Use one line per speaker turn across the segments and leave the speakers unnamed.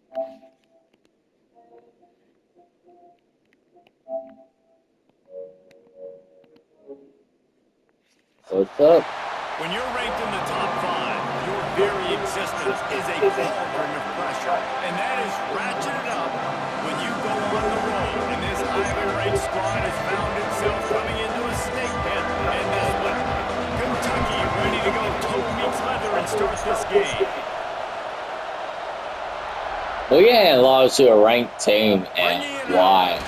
What's up?
When you're ranked in the top 5, your very existence is a cauldron of pressure. And that is ratcheted up when you go on the road. And this highly ranked squad has found itself coming into a snake pit. And this one, Kentucky, ready to go toe meets leather and start this game.
We're getting lost to a ranked team, and why?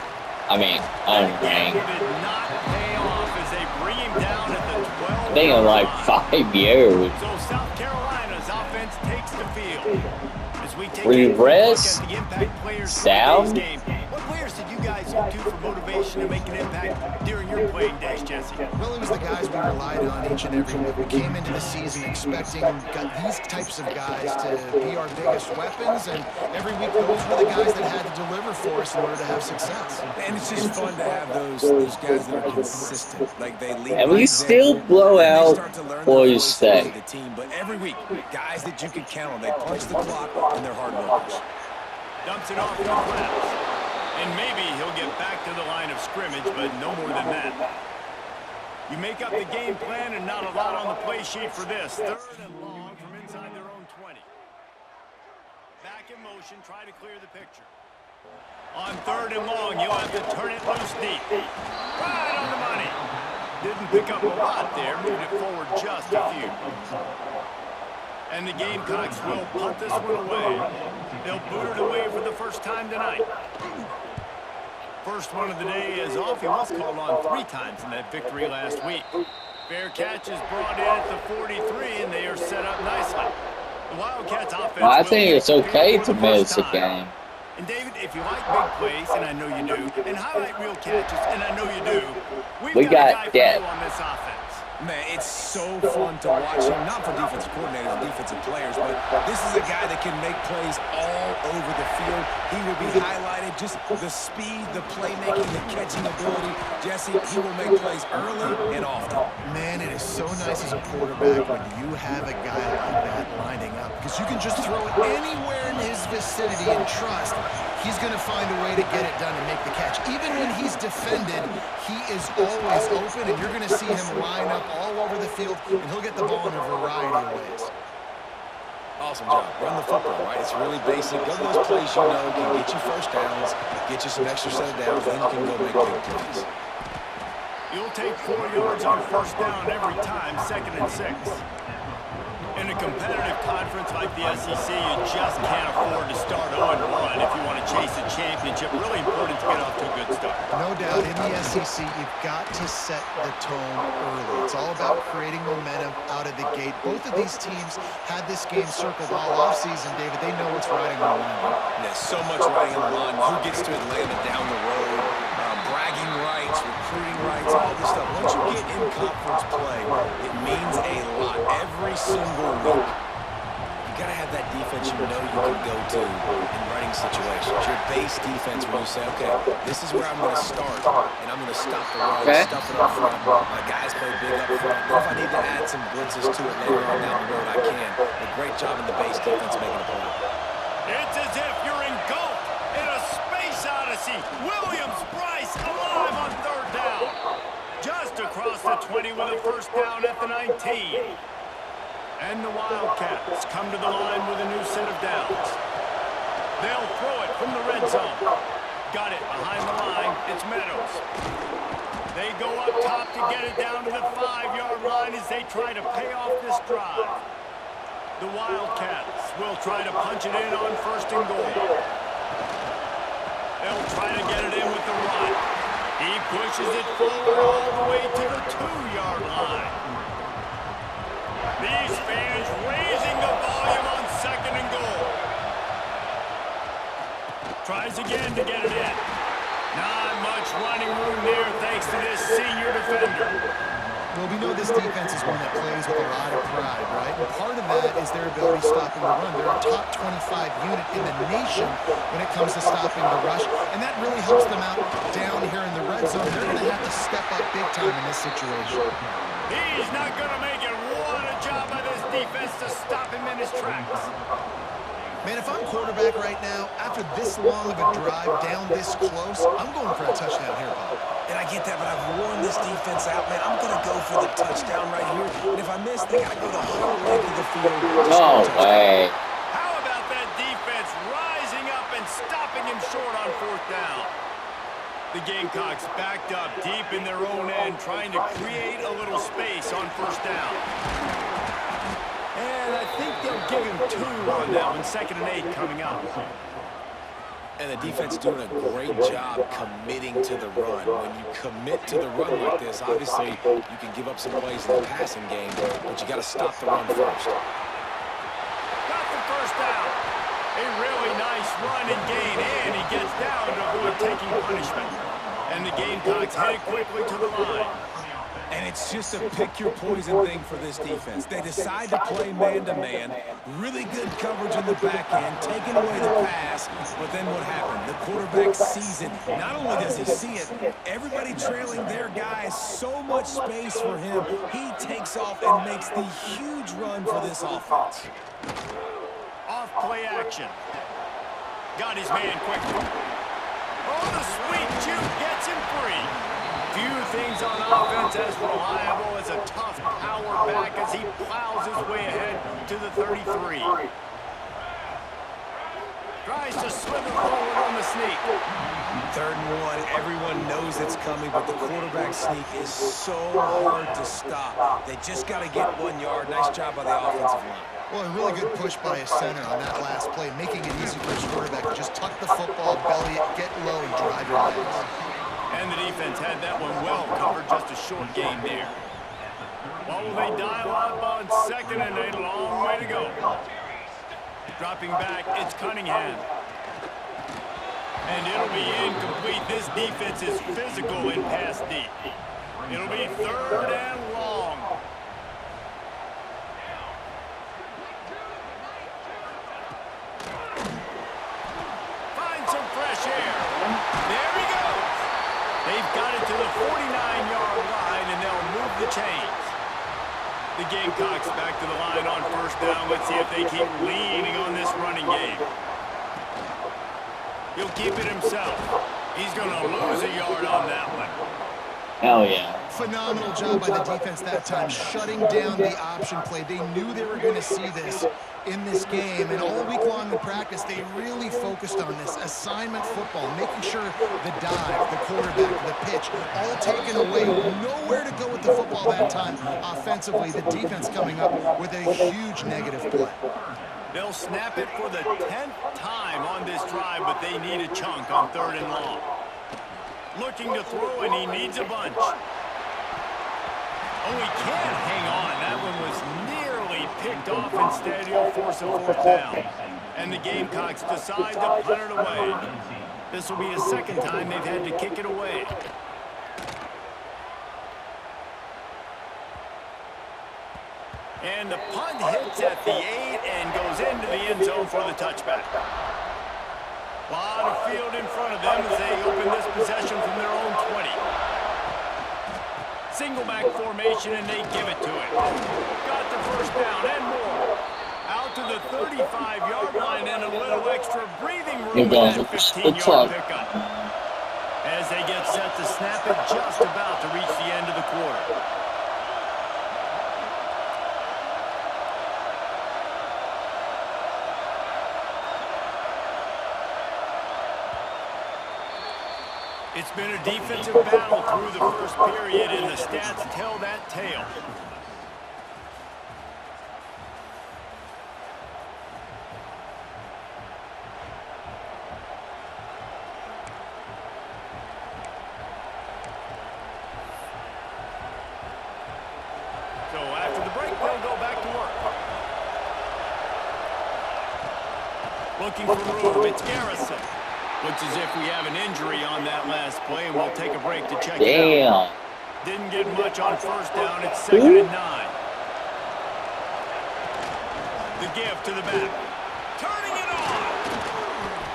I mean, unranked. I think in like 5 years.
So South Carolina's offense takes the field. As we take
Regress?
the impact players
Sound?
game. What players did you guys look to for motivation to make an impact during your playing days, Jesse?
Well, it was the guys we relied on each and every week. We came into the season expecting these types of guys to be our biggest weapons, and every week those were the guys that had to deliver for us in order to have success.
And it's just fun to have those guys that are consistent. Like they lead
And we still blow out Florida State.
The team, but every week, guys that you can count on, they punch the clock and they're hard workers.
Dumps it off to Claps. And maybe he'll get back to the line of scrimmage, but no more than that. You make up the game plan and not a lot on the play sheet for this. 3rd and long from inside their own 20. Back in motion, try to clear the picture. On 3rd and long, you'll have to turn it loose deep. Right on the money. Didn't pick up a lot there, moved it forward just a few. And the Gamecocks will punt this one away. They'll boot it away for the first time tonight. First one of the day is off. He was called on 3 times in that victory last week. Fair catch is brought in at the 43, and they are set up nicely. The Wildcats offense.
Well, I think it's okay to miss a game.
And David, if you like big plays, and I know you do, and highlight real catches, and I know you do, we got depth on this offense.
Man, it's so fun to watch him, not for defensive coordinators and defensive players, but this is a guy that can make plays all over the field. He will be highlighted, just the speed, the playmaking, the catching ability. Jesse, he will make plays early and often.
Man, it is so nice as a quarterback when you have a guy like that lining up, because you can just throw it anywhere in his vicinity and trust he's going to find a way to get it done and make the catch. Even when he's defended, he is always open, and you're going to see him line up all over the field, and he'll get the ball in a variety of ways.
Awesome job. Run the football, right? It's really basic. Go to those plays you know can get you first downs, get you some extra set of downs, then you can go make big plays.
You'll take 4 yards on 1st down every time, 2nd and 6. In a competitive conference like the SEC, you just can't afford to start 0-1 if you want to chase a championship. Really important to get off to a good start.
No doubt, in the SEC, you've got to set the tone early. It's all about creating momentum out of the gate. Both of these teams had this game circled all offseason, David. They know what's riding on the line.
There's so much riding on the line. Who gets to Atlanta down the road? Bragging rights, recruiting rights, all this stuff. Once you get in conference play, it means a lot every single week. You got to have that defense you know you can go to in running situations. Your base defense where you say, okay, this is where I'm going to start, and I'm going to stop the run, stuff it up front. My guys play big up front. Then if I need to add some blitzes to it later on down the road, I can. A great job in the base defense making a play.
It's as if you're engulfed in a space odyssey. Williams Bryce alive on 3rd down. Just across the 20 with a first down at the 19. And the Wildcats come to the line with a new set of downs. They'll throw it from the red zone. Got it behind the line. It's Meadows. They go up top to get it down to the 5-yard line as they try to pay off this drive. The Wildcats will try to punch it in on 1st and goal. They'll try to get it in with the run. He pushes it forward all the way to the 2-yard line. These fans raising the volume on 2nd and goal. Tries again to get it in. Not much running room there thanks to this senior defender.
Well, we know this defense is one that plays with a lot of pride, right? And part of that is their ability stopping the run. They're a top 25 unit in the nation when it comes to stopping the rush, and that really helps them out down here in the red zone. They're going to have to step up big time in this situation.
He's not going to make it. What a job by this defense to stop him in his tracks.
Man, if I'm quarterback right now, after this long of a drive down this close, I'm going for a touchdown here, Bob.
And I get that, but I've worn this defense out, man. I'm going to go for the touchdown right here. And if I miss, they got to go the whole length of the field. Just for a
No
touchdown.
way.
How about that defense rising up and stopping him short on 4th down? The Gamecocks backed up deep in their own end, trying to create a little space on 1st down. And I think they'll give him 2 on that one. 2nd and 8 coming up.
And the defense doing a great job committing to the run. When you commit to the run like this, obviously you can give up some plays in the passing game, but you got to stop the run first.
Got the 1st down. A really nice run and gain, and he gets down to avoid taking punishment. And the Gamecocks headed quickly to the line.
And it's just a pick-your-poison thing for this defense. They decide to play man-to-man, really good coverage in the back end, taking away the pass, but then what happened? The quarterback sees it. Not only does he see it, everybody trailing their guys, so much space for him. He takes off and makes the huge run for this offense.
Off play action. Got his man quickly. Oh, the sweet juke gets him free. Few things on offense as reliable as a tough power back as he plows his way ahead to the 33. Tries to slither forward on the sneak.
3rd and 1, everyone knows it's coming, but the quarterback sneak is so hard to stop. They just got to get 1 yard. Nice job by the offensive line.
Well, a really good push by his center on that last play, making it easy for his quarterback to just tuck the football, belly it, get low, and drive your legs.
And the defense had that one well covered, just a short gain there. What will they dial up on 2nd and 8? A long way to go. Dropping back, it's Cunningham. And it'll be incomplete. This defense is physical in pass deep. It'll be 3rd and long. Find some fresh air. There he goes. They've got it to the 49-yard line, and they'll move the chains. The Gamecocks back to the line on 1st down. Let's see if they keep leaning on this running game. He'll keep it himself. He's going to lose a yard on that one.
Hell yeah.
Phenomenal job by the defense that time, shutting down the option play. They knew they were going to see this in this game, and all week long in practice, they really focused on this assignment football, making sure the dive, the quarterback, the pitch, all taken away. Nowhere to go with the football that time. Offensively, the defense coming up with a huge negative play.
They'll snap it for the 10th time on this drive, but they need a chunk on 3rd and long. Looking to throw, and he needs a bunch. Oh, he can't hang on. That one was nearly picked off. Instead, he'll force a 4th down. And the Gamecocks decide to punt it away. This will be the 2nd time they've had to kick it away. And the punt hits at the 8 and goes into the end zone for the touchback. A lot of field in front of them as they open this possession from their own 20. Single back formation, and they give it to it. Got the 1st down and more. Out to the 35-yard line and a little extra breathing room with that 15-yard pickup. As they get set to snap it, just about to reach the end of the quarter. It's been a defensive battle through the 1st period, and the stats tell that tale. So after the break, they'll go back to work. Looking for room, it's Garrison. Looks as if we have an injury on that last play, and we'll take a break to check it out. Didn't get much on 1st down. It's 2nd and 9. The give to the back. Turning it on.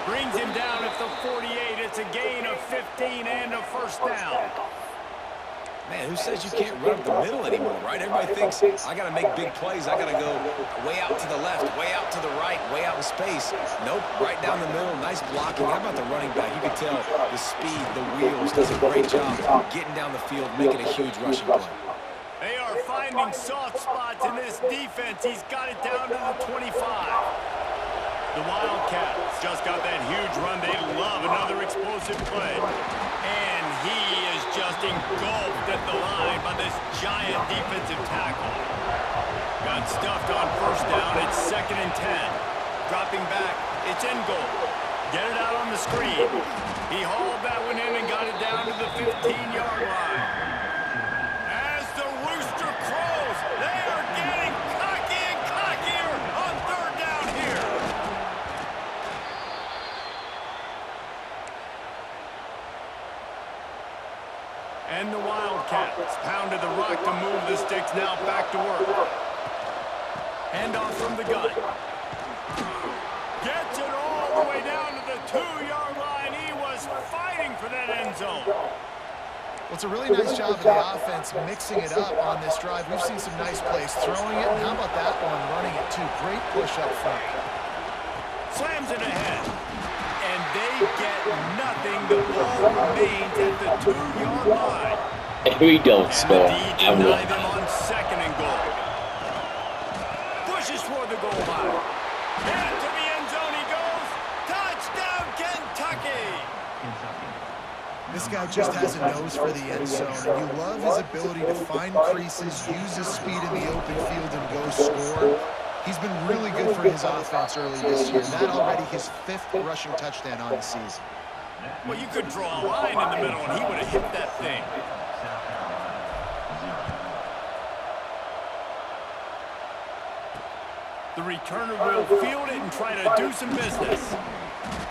Brings him down at the 48. It's a gain of 15 and a 1st down.
Man, who says you can't run up the middle anymore, right? Everybody thinks, I got to make big plays. I got to go way out to the left, way out to the right, way out in space. Nope, right down the middle, nice blocking. How about the running back? You can tell the speed, the wheels, does a great job getting down the field, making a huge rushing play.
They are finding soft spots in this defense. He's got it down to the 25. The Wildcats just got that huge run. They love another explosive play. And he is just engulfed at the line by this giant defensive tackle. Got stuffed on first down. It's 2nd and 10. Dropping back. It's in goal. Get it out on the screen. He hauled that one in and got it down to the 15-yard line. As the rooster crows, they are getting cocky and cockier on 3rd down here. And the Wildcats pounded the rock to move the sticks, now back to work. Handoff from the gun. Gets it all the way down to the 2-yard line. He was fighting for that end zone.
Well, it's a really nice job of the offense mixing it up on this drive. We've seen some nice plays throwing it. And how about that one running it too? Great push up front.
Slams it ahead. And they get nothing. The ball remains at the 2-yard line.
If we don't score, I'm
deny
wrong.
them on 2nd and goal. Pushes for the goal line. And to the end zone he goes. Touchdown, Kentucky!
This guy just has a nose for the end zone, and you love his ability to find creases, use his speed in the open field, and go score. He's been really good for his offense early this year. That already his 5th rushing touchdown on the season.
Well, you could draw a line in the middle, and he would have hit that thing. The returner will field it and try to do some business.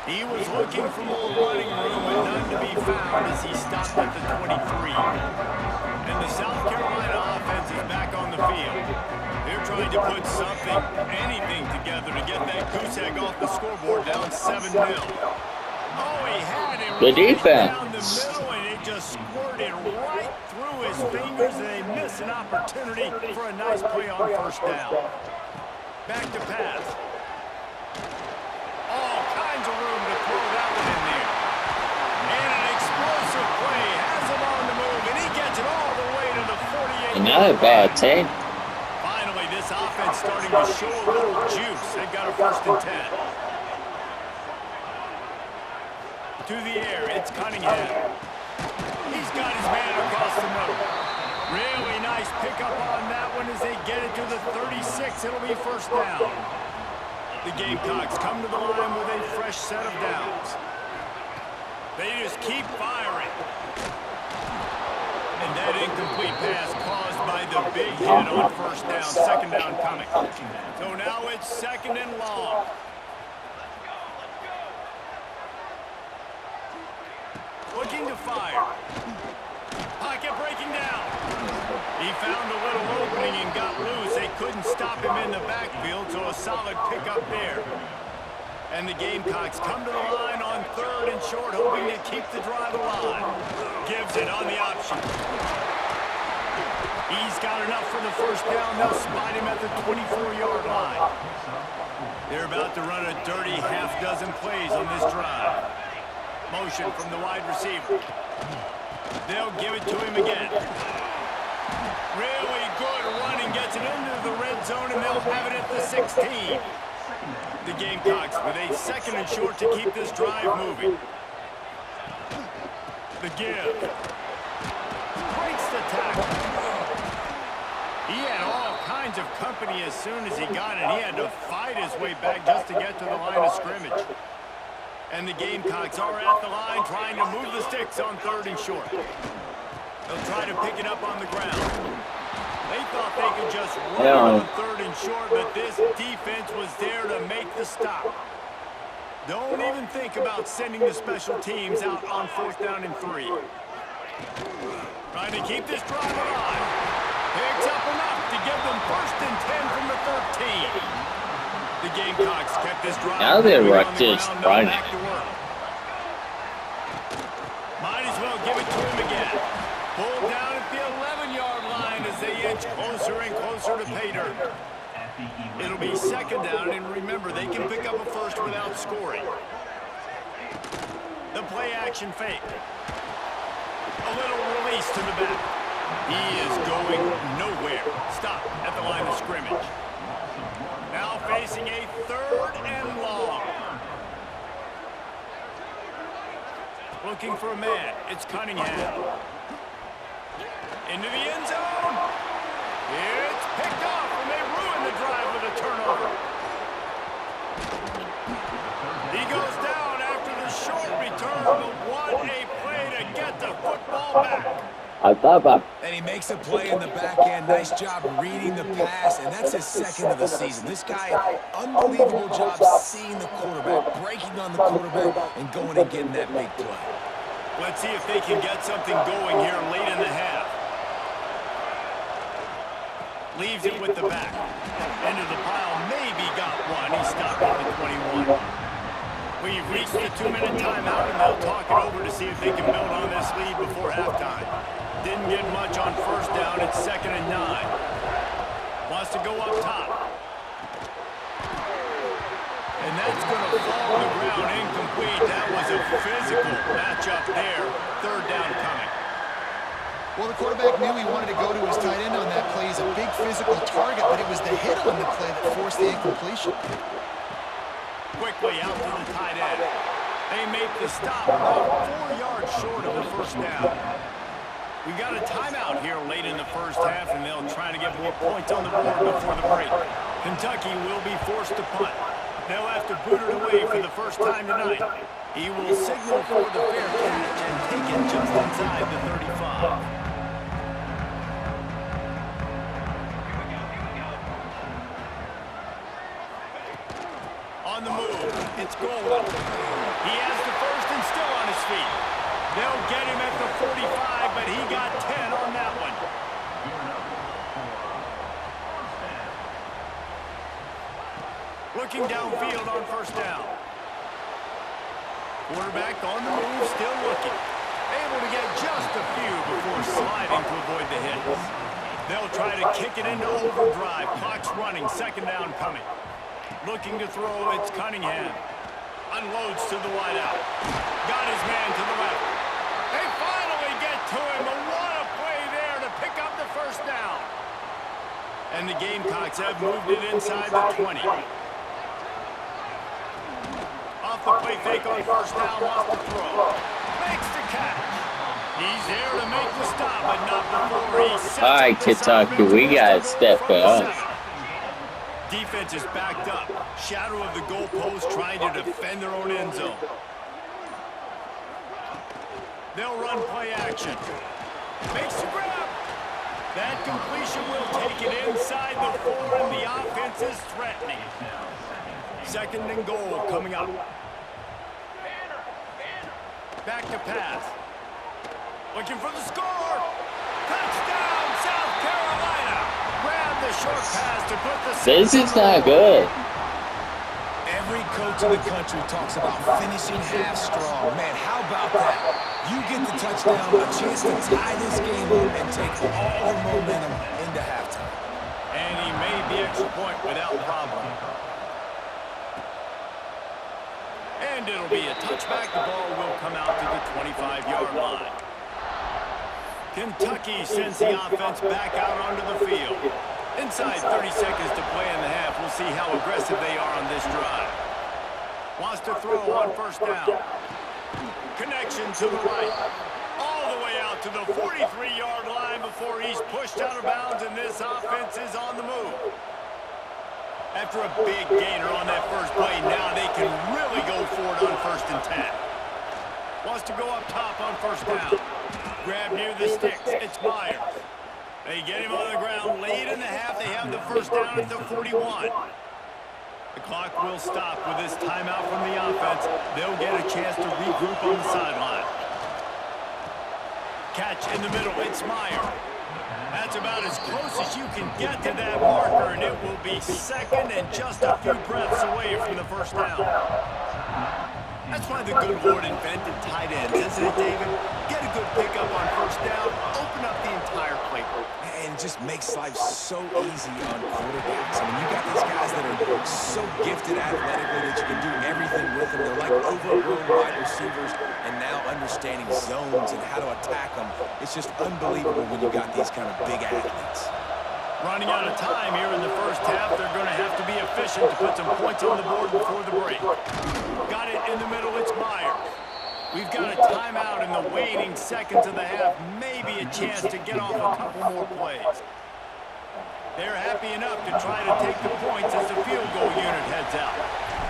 He was looking for more running room and none to be found as he stopped at the 23. And the South Carolina offense is back on the field. They're trying to put something, anything together to get that goose egg off the scoreboard down 7-0. Oh, he had it
Good
right
defense.
down the middle, and it just squirted right through his fingers, and they missed an opportunity for a nice play on first down. Back to pass. All kinds of room to throw that one in there. And an explosive play has him on the move, and he gets it all the way to the 48.
Not a bad team.
Finally, this offense starting to show a little juice. They've got a 1st and 10. To the air, it's Cunningham. He's got his man across the middle. Really nice pickup on that one as they get it to the 36. It'll be first down. The Gamecocks come to the line with a fresh set of downs. They just keep firing. And that incomplete pass caused by the big hit on first down. 2nd down coming. So now it's 2nd and long. Looking to fire. Pocket breaking down. He found a little opening and got loose. They couldn't stop him in the backfield, so a solid pickup there. And the Gamecocks come to the line on 3rd and short, hoping to keep the drive alive. Gives it on the option. He's got enough for the first down. They'll spot him at the 24-yard line. They're about to run a dirty half-dozen plays on this drive. Motion from the wide receiver. They'll give it to him again. Really good running, gets it into the red zone, and they'll have it at the 16. The Gamecocks with a 2nd and short to keep this drive moving. The give. Breaks the tackle. He had all kinds of company as soon as he got it. He had to fight his way back just to get to the line of scrimmage. And the Gamecocks are at the line trying to move the sticks on 3rd and short. They'll try to pick it up on the ground. They thought they could just run on 3rd and short, but this defense was there to make the stop. Don't even think about sending the special teams out on 4th down and 3. Trying to keep this drive alive. Picks up enough to give them 1st and 10 from the 13. The Gamecocks kept this drive.
Now they're just running.
Might as well give it to him again. Pulled down and field here. It'll be second down, and remember, they can pick up a first without scoring. The play action fake. A little release to the back. He is going nowhere. Stop at the line of scrimmage. Now facing a 3rd and long. Looking for a man. It's Cunningham. Into the end zone. It's picked off, and they ruin the drive with a turnover. He goes down after the short return, but what a play to get the football back.
And he makes a play in the back end. Nice job reading the pass, and that's his 2nd of the season. This guy, unbelievable job seeing the quarterback, breaking on the quarterback, and going and getting that big play.
Let's see if they can get something going here late in the half. Leaves it with the back. Into the pile, maybe got one. He stopped at the 21. We've reached the 2-minute timeout, and they'll talk it over to see if they can build on this lead before halftime. Didn't get much on first down. It's 2nd and 9. Wants to go up top. And that's going to fall to the ground incomplete. That was a physical matchup there. 3rd down coming.
Well, the quarterback knew he wanted to go to his tight end on that play. He's a big physical target, but it was the hit on the play that forced the incompletion.
Quickly out to the tight end. They make the stop about 4 yards short of the first down. We got a timeout here late in the first half, and they'll try to get more points on the board before the break. Kentucky will be forced to punt. They'll have to boot it away for the first time tonight. He will signal for the fair catch and take it just inside the 35. On the move, it's Golden. He has the first and still on his feet. They'll get him at the 45, but he got 10 on that one. Looking downfield on first down. Quarterback on the move, still looking. Able to get just a few before sliding to avoid the hits. They'll try to kick it into overdrive. Clock's running, 2nd down coming. Looking to throw, it's Cunningham. Unloads to the wideout. Got his man to the left. They finally get to him, but what a play there to pick up the first down. And the Gamecocks have moved it inside the 20. Off the play fake on first down, wants to throw. Makes the catch. He's there to make the stop, but not before he sets
All right, Kentucky, we got to step up.
Defense is backed up. Shadow of the goalpost trying to defend their own end zone. They'll run play action. Makes the grab. That completion will take it inside the 4, and the offense is threatening. 2nd and goal coming up. Back to pass. Looking for the score. Touchdown, South Carolina. Grab the short pass to put the...
This is not good.
Every coach in the country talks about finishing half strong. Man, how about that? You get the touchdown, a chance to tie this game up and take all the momentum into halftime.
And he made the extra point without problem. And it'll be a touchback. The ball will come out to the 25-yard line. Kentucky sends the offense back out onto the field. Inside 30 seconds to play in the half. We'll see how aggressive they are on this drive. Wants to throw on first down. Connection to the right. All the way out to the 43-yard line before he's pushed out of bounds, and this offense is on the move. After a big gainer on that first play, now they can really go for it on 1st and 10. Wants to go up top on first down. Grab near the sticks. It's Myers. They get him on the ground late in the half. They have the first down at the 41. The clock will stop with this timeout from the offense. They'll get a chance to regroup on the sideline. Catch in the middle. It's Myers. That's about as close as you can get to that marker, and it will be 2nd and just a few breaths away from the first down. That's why the good Lord invented tight ends, isn't it, David? Get a good pickup on first down, open up the entire playbook.
And it just makes life so easy on quarterbacks. I mean, you got these guys that are so gifted athletically that you can do everything with them. They're like overgrown wide receivers, and now understanding zones and how to attack them. It's just unbelievable when you got these kind of big athletes.
Running out of time here in the first half. They're going to have to be efficient to put some points on the board before the break. Got it in the middle. It's Myers. We've got a timeout in the waning seconds of the half. Maybe a chance to get off a couple more plays. They're happy enough to try to take the points as the field goal unit heads out.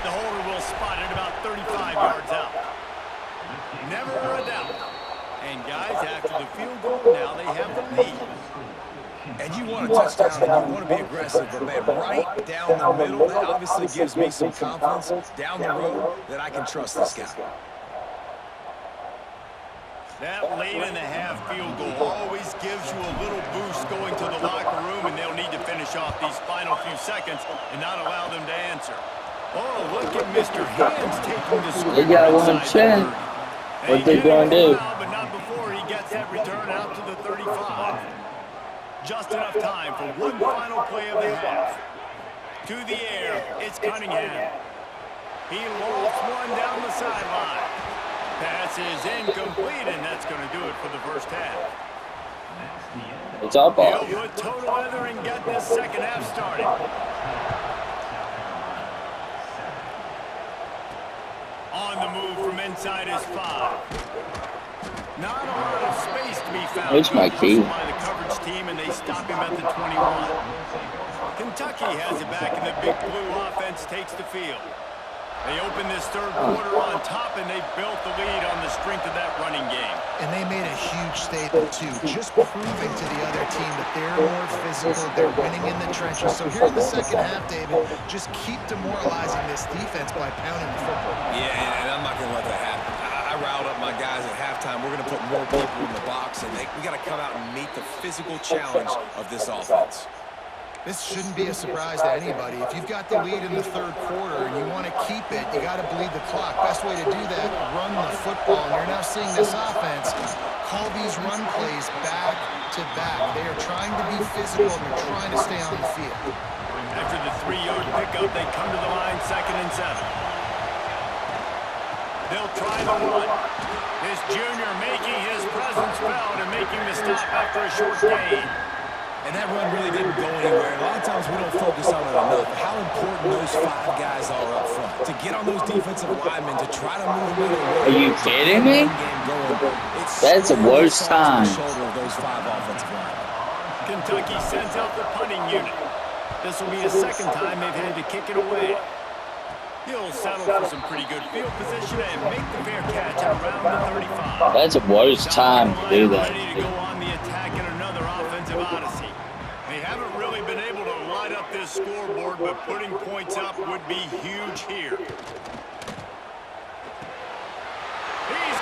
The holder will spot it about 35 yards out. Never a doubt. And guys, after the field goal, now they have the lead.
And you want a touchdown and you want to be aggressive, but man, right down the middle, that obviously gives me some confidence down the road that I can trust this guy.
That late in the half field goal always gives you a little boost going to the locker room, and they'll need to finish off these final few seconds and not allow them to answer. Oh, look at Mr. Hands taking the score.
They got one chance. What they gonna do?
But not before he gets that return out to the 35. Just enough time for one final play of the half. To the air, it's Cunningham. He lofts one down the sideline. Pass is incomplete, and that's going to do it for the first half.
It's all ball.
He'll put total weather and get this second half started. On the move from inside his 5. Not a lot of space to be found.
Where's my key?
By the coverage team, and they stop him at the 21. Kentucky has it back, and the big blue offense takes the field. They open this third quarter on top, and they built the lead on the strength of that running game.
And they made a huge statement, too, just proving to the other team that they're more physical, they're winning in the trenches. So here in the second half, David, just keep demoralizing this defense by pounding the football.
Yeah, and I'm not going to let that happen. I riled up my guys at halftime. We're going to put more people in the box, and we got to come out and meet the physical challenge of this offense.
This shouldn't be a surprise to anybody. If you've got the lead in the third quarter and you want to keep it, you got to bleed the clock. Best way to do that, run the football. And you're now seeing this offense call these run plays back to back. They are trying to be physical, and they're trying to stay on the field.
After the 3-yard pickup, they come to the line 2nd and 7. They'll try the run. This junior making his presence felt and making the stop after a short gain.
And that run really didn't go anywhere. A lot of times we don't focus on it enough. How important those 5 guys are up front. To get on those defensive linemen, to try to move them in the way.
Are you kidding me? That's the worst time.
Those 5 offensive linemen.
Kentucky sends out the punting unit. This will be the second time they've had to kick it away. He'll settle for some pretty good field position and make the fair catch at around the 35.
That's the worst time to do that.
Ready to go on the attack in another offensive odyssey. They haven't really been able to light up this scoreboard, but putting points up would be huge here. He's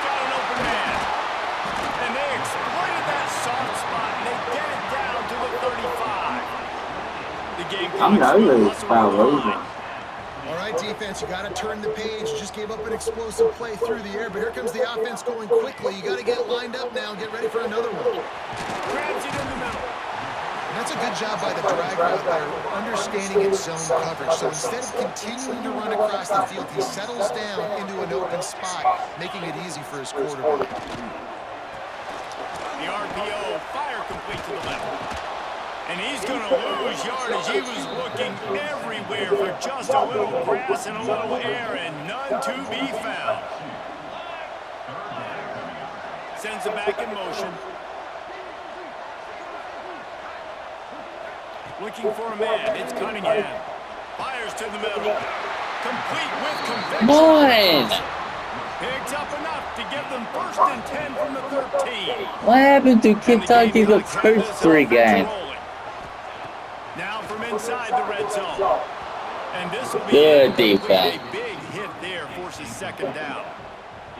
got an open man. And they exploited that soft spot, and they get it down to the 35. The game
I'm nervous about losing.
All right, defense, you got to turn the page. You just gave up an explosive play through the air, but here comes the offense going quickly. You got to get lined up now and get ready for another one.
Grabs it in the middle.
And that's a good job by the drag route there, understanding its zone coverage. So instead of continuing to run across the field, he settles down into an open spot, making it easy for his quarterback.
The RPO, fire complete to the left. And he's going to lose yardage. He was looking everywhere for just a little grass and a little air, and none to be found. Sends it back in motion. Looking for a man. It's Cunningham. Fires to the middle. Complete with conviction.
Come on!
Picks up enough to give them 1st and 10 from the 13.
What happened to Kentucky the first 3 games?
Now from inside the red zone. And this will be
Good defense.
A big hit there, forces 2nd down.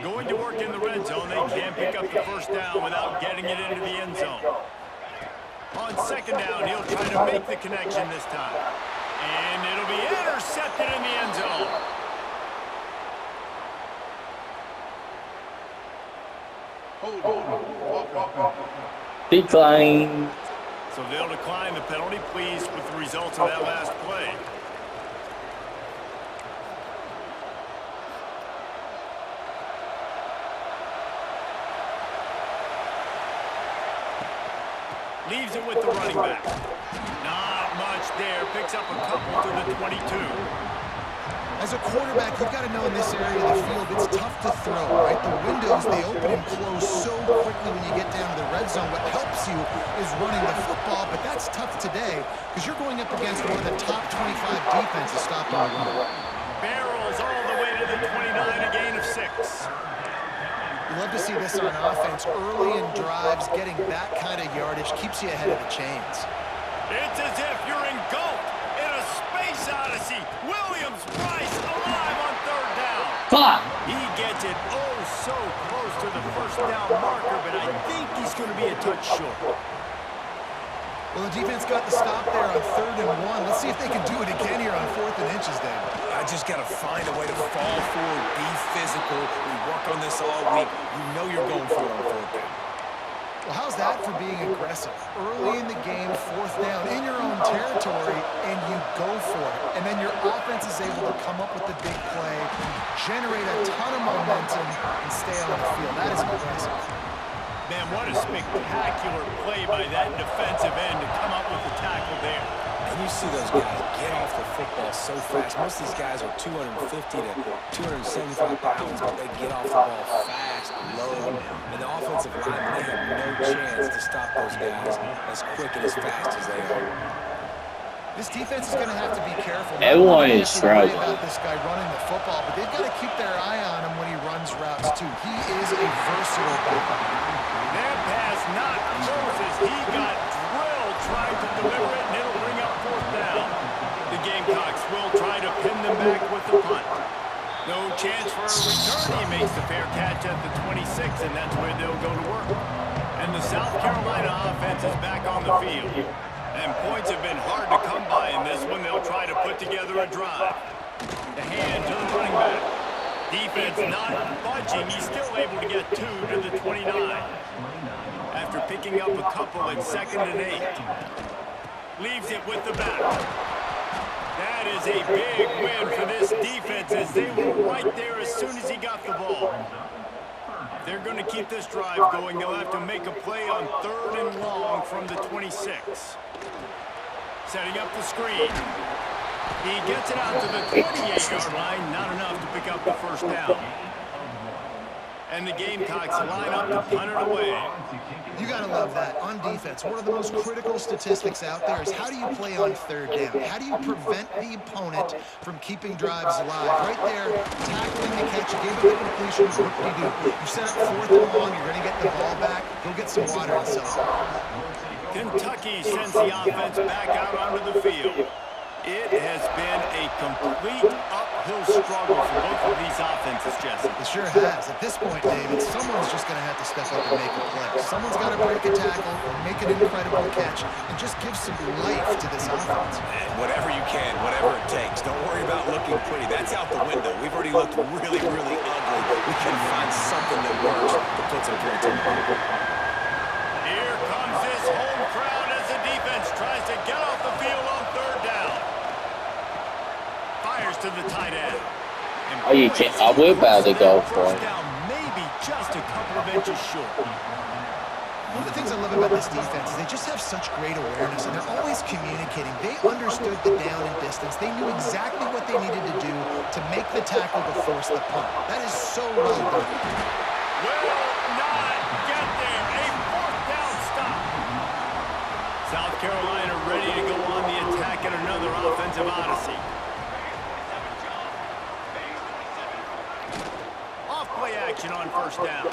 Going to work in the red zone, they can't pick up the 1st down without getting it into the end zone. On 2nd down, he'll try to make the connection this time. And it'll be intercepted in the end zone.
Decline.
So they'll decline the penalty, pleased with the results of that last play. Leaves it with the running back. Not much there. Picks up a couple to the 22.
As a quarterback, you've got to know in this area of the field, it's tough to throw, right? The windows, they open and close so quickly when you get down to the red zone. What helps you is running the football, but that's tough today because you're going up against one of the top 25 defenses stopping the run.
Barrels all the way to the 29, a gain of 6.
You love to see this on offense. Early in drives, getting that kind of yardage keeps you ahead of the chains.
It's as if you're engulfed in a space odyssey. Williams Price alive on 3rd down.
Fuck.
He gets it oh so close to the 1st down marker, but I think he's going to be a touch short.
Well, the defense got the stop there on 3rd and 1. Let's see if they can do it again here on 4th and inches, David.
I just got to find a way to fall forward, be physical. We work on this all week. You know you're going for it on 4th down.
Well, how's that for being aggressive? Early in the game, 4th down, in your own territory, and you go for it. And then your offense is able to come up with the big play, generate a ton of momentum, and stay on the field. That is impressive.
Man, what a spectacular play by that defensive end to come up with the tackle there.
And you see those guys get off the football so fast. Most of these guys are 250 to 275 pounds, but they get off the ball fast, low. And the offensive line, they have no chance to stop those guys as quick and as fast as they are.
This defense is going to have to be careful.
Everyone is struggling
about this guy running the football, but they've got to keep their eye on him when he runs routes, too. He is a versatile guy.
That pass not close as he got drilled trying to deliver it, and it'll bring up 4th down. The Gamecocks will try to pin them back with the punt. No chance for a return. He makes the fair catch at the 26, and that's where they'll go to work. And the South Carolina offense is back on the field. And points have been hard to come by in this one. They'll try to put together a drive. The hand to the running back. Defense not budging. He's still able to get 2 to the 29. After picking up a couple at 2nd and 8. Leaves it with the back. That is a big win for this defense as they were right there as soon as he got the ball. They're going to keep this drive going. They'll have to make a play on 3rd and long from the 26. Setting up the screen. He gets it out to the 28-yard line. Not enough to pick up the 1st down. And the Gamecocks line up to punt it away.
You got to love that. On defense, one of the most critical statistics out there is how do you play on 3rd down? How do you prevent the opponent from keeping drives alive? Right there, tackling the catch. You gave up the completion. What do you do? You set up 4th and long. You're going to get the ball back. Go get some water and so on.
Kentucky sends the offense back out onto the field. It has been a complete uphill struggle for both of these offenses, Jesse.
It sure has. At this point, David, someone's just going to have to step up and make a play. Someone's got to break a tackle, make an incredible catch, and just give some life to this offense.
And whatever you can, whatever it takes. Don't worry about looking pretty. That's out the window. We've already looked really, really ugly. We can find something that works to put some points on the board.
Here comes this home crowd as the defense tries to get off the field on 3rd down. Fires to the tight end.
Oh, you can't. I will about to go for it.
Maybe just a couple of inches short.
One of the things I love about this defense is they just have such great awareness, and they're always communicating. They understood the down and distance. They knew exactly what they needed to do to make the tackle to force the punt. That is so well done.
Will not get there. A 4th down stop. South Carolina ready to go on the attack in another offensive odyssey. Off-play action on 1st down.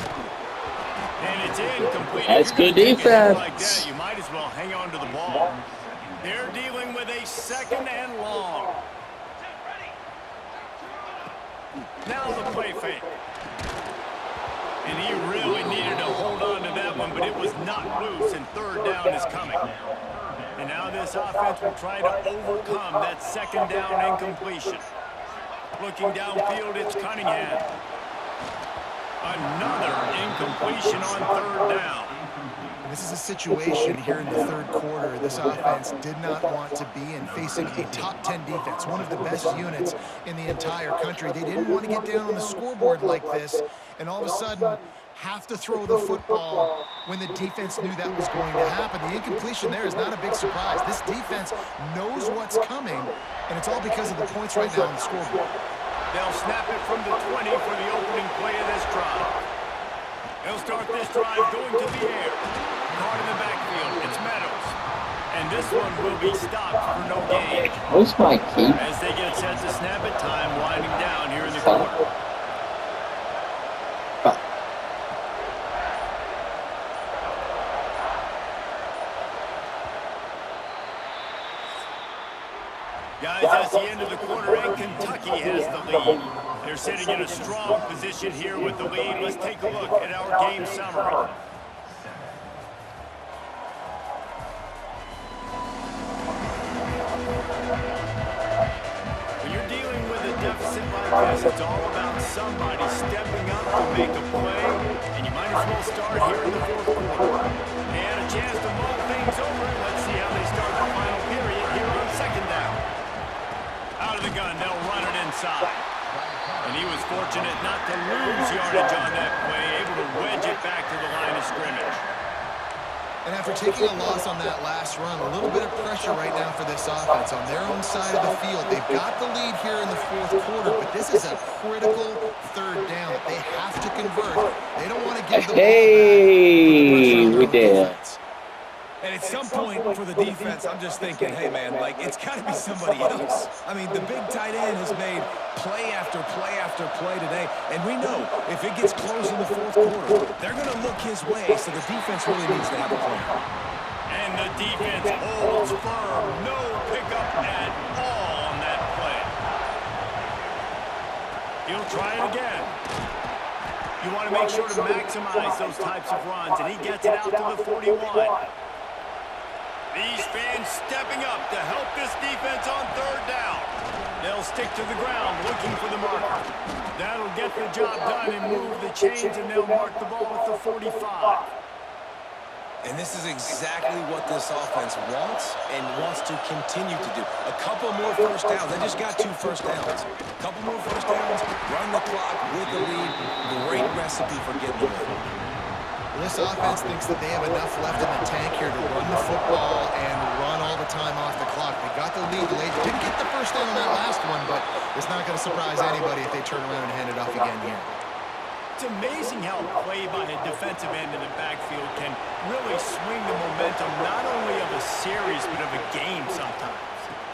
And it's incomplete.
That's good defense.
Like that, you might as well hang on to the ball. They're dealing with a 2nd and long. Now the play fake. And he really needed to hold on to that one, but it was not loose, and 3rd down is coming. And now this offense will try to overcome that 2nd down incompletion. Looking downfield, it's Cunningham. Another completion on third down.
This is a situation here in the third quarter this offense did not want to be in, facing a top 10 defense, one of the best units in the entire country. They didn't want to get down on the scoreboard like this and all of a sudden have to throw the football when the defense knew that was going to happen. The incompletion there is not a big surprise. This defense knows what's coming, and it's all because of the points right now on the scoreboard.
They'll snap it from the 20 for the opening play of this drive. They'll start this drive going to the air. Card in the backfield. It's Meadows. And this one will be stopped for no gain.
Where's my key?
As they get set to snap it, time winding down here in the corner. Guys, that's the end of the quarter, and Kentucky has the lead. They're sitting in a strong position here with the lead. Let's take a look at our game summary. When you're dealing with a deficit like this, it's all about somebody stepping up to make a play, and you might as well start here in the fourth quarter. And a chance to mull things over. Let's see how they start the final period here on second down. Out of the gun, they'll run it inside. And he was fortunate not to lose yardage on that play, able to wedge it back to the line of scrimmage.
And after taking a loss on that last run, a little bit of pressure right now for this offense on their own side of the field. They've got the lead here in the fourth quarter, but this is a critical third down that they have to convert. They don't want to give the ball back.
We did.
And at some point for the defense, I'm just thinking, hey, man, like, it's got to be somebody else. I mean, the big tight end has made play after play after play today. And we know if it gets close in the fourth quarter, they're going to look his way. So the defense really needs to have a plan.
And the defense holds firm. No pickup at all on that play. He'll try it again. You want to make sure to maximize those types of runs. And he gets it out to the 41. These fans stepping up to help this defense on third down. They'll stick to the ground looking for the marker. That'll get the job done and move the chains, and they'll mark the ball at the 45.
And this is exactly what this offense wants and wants to continue to do. A couple more first downs. They just got 2 first downs. A couple more first downs, run the clock with the lead. Great recipe for getting the win.
This offense thinks that they have enough left in the tank here to run the football and run all the time off the clock. They got the lead late. Didn't get the first down on that last one, but it's not going to surprise anybody if they turn around and hand it off again here.
It's amazing how play by a defensive end in the backfield can really swing the momentum not only of a series but of a game sometimes.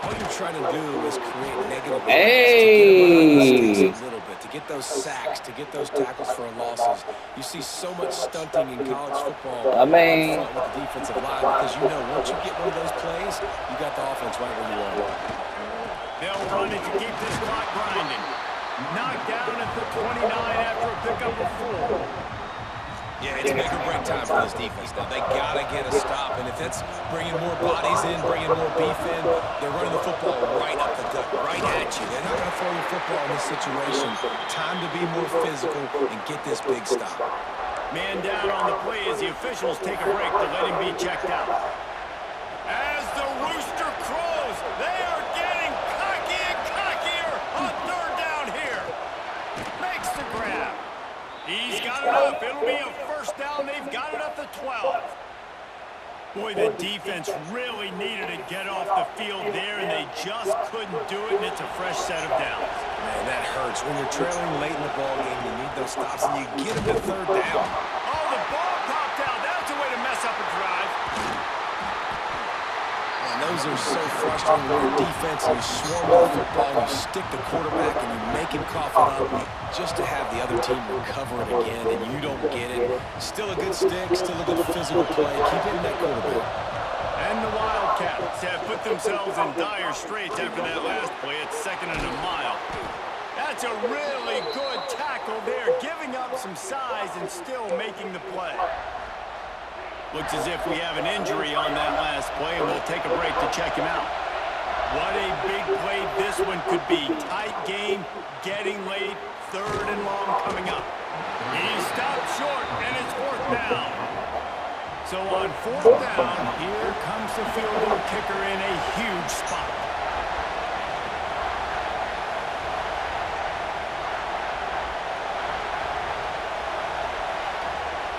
All you're trying to do is create negative
a little
bit, to get those sacks, to get those tackles for losses. You see so much stunting in college football with the defensive line because you know once you get one of those plays, you got the offense right where you want it.
They'll run it to keep this clock grinding. Knocked down at the 29 after a pickup of 4.
Yeah, it's make or break time for this defense now. They got to get a stop, and if it's bringing more bodies in, bringing more beef in, they're running the football right up the gut, right at you. They're not going to throw the football in this situation. Time to be more physical and get this big stop.
Man down on the play as the officials take a break to let him be checked out. As the rooster crows, they are getting cocky and cockier on third down here. Makes the grab. He's got it up. It'll be a first down. They've got it up to 12. Boy, the defense really needed to get off the field there, and they just couldn't do it, and it's a fresh set of downs.
Man, that hurts. When you're trailing late in the ballgame, you need those stops, and you get them to third down.
Oh, the ball popped out. That's a way to mess up a drive.
And those are so frustrating when your defense and you swarm with the football and you stick the quarterback and you make him cough it up just to have the other team recover it again and you don't get it. Still a good stick, still a good physical play. Keep hitting that quarterback.
And the Wildcats have put themselves in dire straits after that last play. It's 2nd and a mile. That's a really good tackle there, giving up some size and still making the play. Looks as if we have an injury on that last play, and we'll take a break to check him out. What a big play this one could be. Tight game, getting late, 3rd and long coming up. He stops short, and it's fourth down. So on fourth down, here comes the field goal kicker in a huge spot.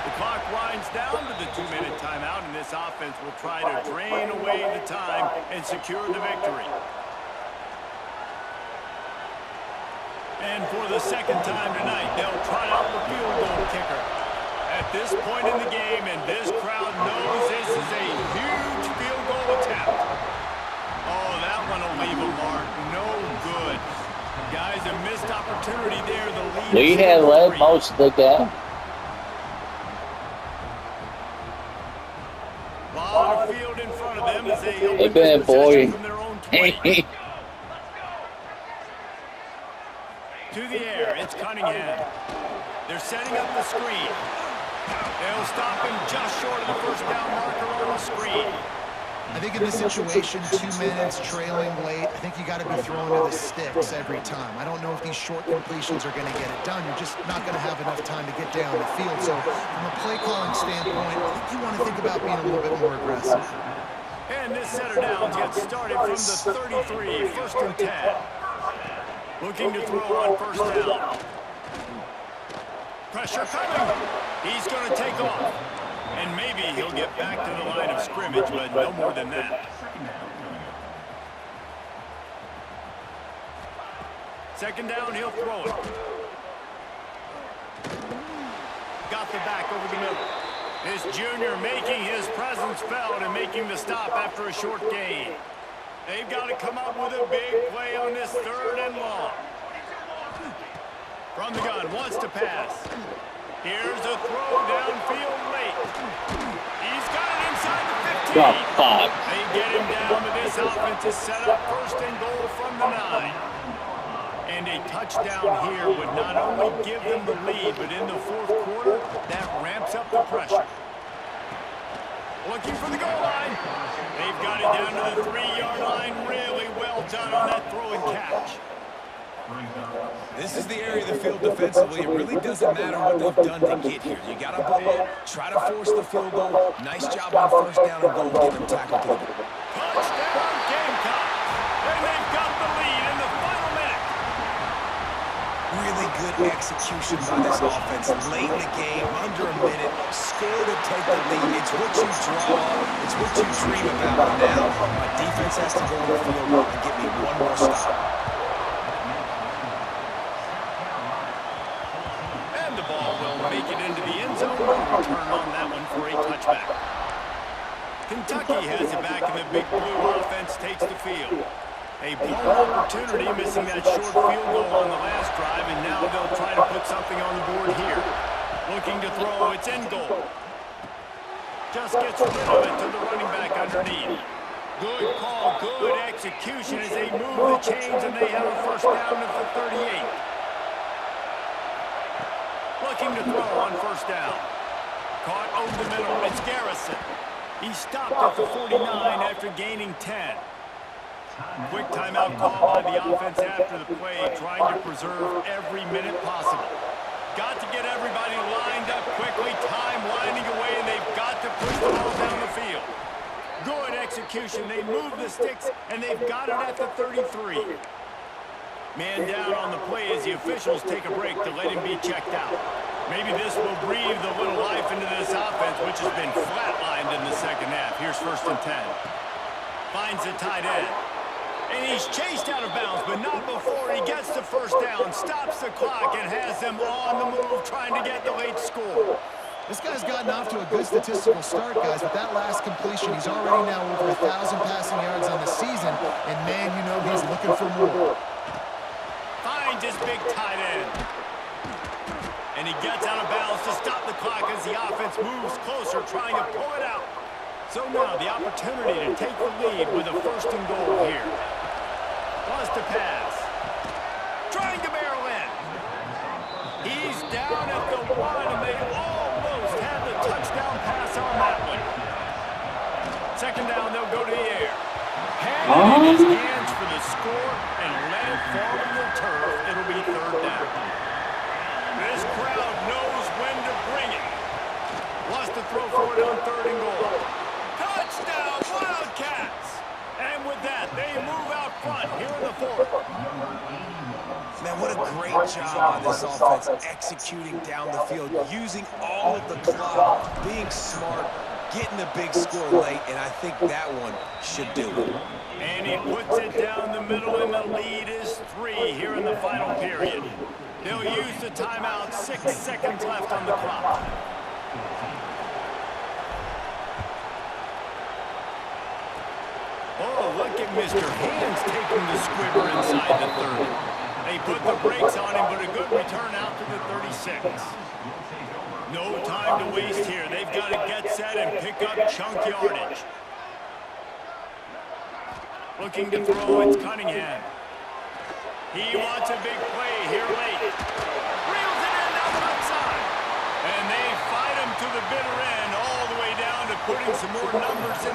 The clock winds down to the 2-minute timeout, and this offense will try to drain away the time and secure the victory. And for the second time tonight, they'll try out the field goal kicker. At this point in the game, and this crowd knows this is a huge field goal attempt. Oh, that one will leave a mark. No good. Guys, a missed opportunity there. The lead
We had led most of the game.
Lot of field in front of them as they
It's
open
been
this
boring.
possession from their own 20. To the air, it's Cunningham. They're setting up the screen. They'll stop him just short of the first down marker on the screen.
I think in this situation, 2 minutes, trailing late, I think you got to be throwing to the sticks every time. I don't know if these short completions are going to get it done. You're just not going to have enough time to get down the field. So from a play calling standpoint, I think you want to think about being a little bit more aggressive.
And this setter downs gets started from the 33, first and 10. Looking to throw on first down. Pressure coming. He's going to take off. And maybe he'll get back to the line of scrimmage, but no more than that. Second down, he'll throw it. Got the back over the middle. This junior making his presence felt and making the stop after a short gain. They've got to come up with a big play on this third and long. From the gun, wants to pass. Here's a throw downfield late. He's got it inside the 15. They get him down to this offense to set up first and goal from the 9. And a touchdown here would not only give them the lead, but in the fourth quarter, that ramps up the pressure. Looking for the goal line. They've got it down to the 3-yard line. Really well done on that throw and catch.
This is the area of the field defensively. It really doesn't matter what they've done to get here. You got to blow up, try to force the field goal. Nice job on first down and goal. Get them tackled to the goal.
Touchdown, Gamecock. And they've got the lead in the final minute.
Really good execution by this offense. Late in the game, under a minute, score to take the lead. It's what you draw up. It's what you dream about. But now, my defense has to go on the field and get me one more stop.
Make it into the end zone. Return on that one for a touchback. Kentucky has it back, and the big blue offense takes the field. A blown opportunity, missing that short field goal on the last drive, and now they'll try to put something on the board here. Looking to throw, it's in goal. Just gets rid of it to the running back underneath. Good call, good execution as they move the chains, and they have a first down at the 38. Looking to throw on first down. Caught over the middle. It's Garrison. He stopped at the 49 after gaining 10. Quick timeout call by the offense after the play, trying to preserve every minute possible. Got to get everybody lined up quickly, time winding away, and they've got to push the ball down the field. Good execution. They move the sticks, and they've got it at the 33. Man down on the play as the officials take a break to let him be checked out. Maybe this will breathe a little life into this offense, which has been flatlined in the second half. Here's first and 10. Finds the tight end. And he's chased out of bounds, but not before he gets the first down, stops the clock, and has them on the move trying to get the late score.
This guy's gotten off to a good statistical start, guys. With that last completion, he's already now over 1,000 passing yards on the season. And, man, you know he's looking for more.
Finds his big tight end. And he gets out of bounds to stop the clock as the offense moves closer, trying to pull it out. So now the opportunity to take the lead with a first and goal here. Wants to pass. Trying to barrel in. He's down at the 1, and they almost have the touchdown pass on that one. Second down, they'll go to the air. Hand it in his hands for the score and let it fall to the turf. It'll be third down. This crowd knows when to bring it.
great job by this offense executing down the field, using all of the clock, being smart, getting a big score late, and I think that one should do it.
And he puts it down the middle, and the lead is 3 here in the final period. They'll use the timeout, 6 seconds left on the clock. Oh, look at Mr. Hands taking the squibber inside the 30. They put the brakes on him, but a good return out to the 36. No time to waste here. They've got to get set and pick up chunk yardage. Looking to throw, it's Cunningham. He wants a big play here late. Reels it in down the outside. And they fight him to the bitter end, all the way down to putting some more numbers in.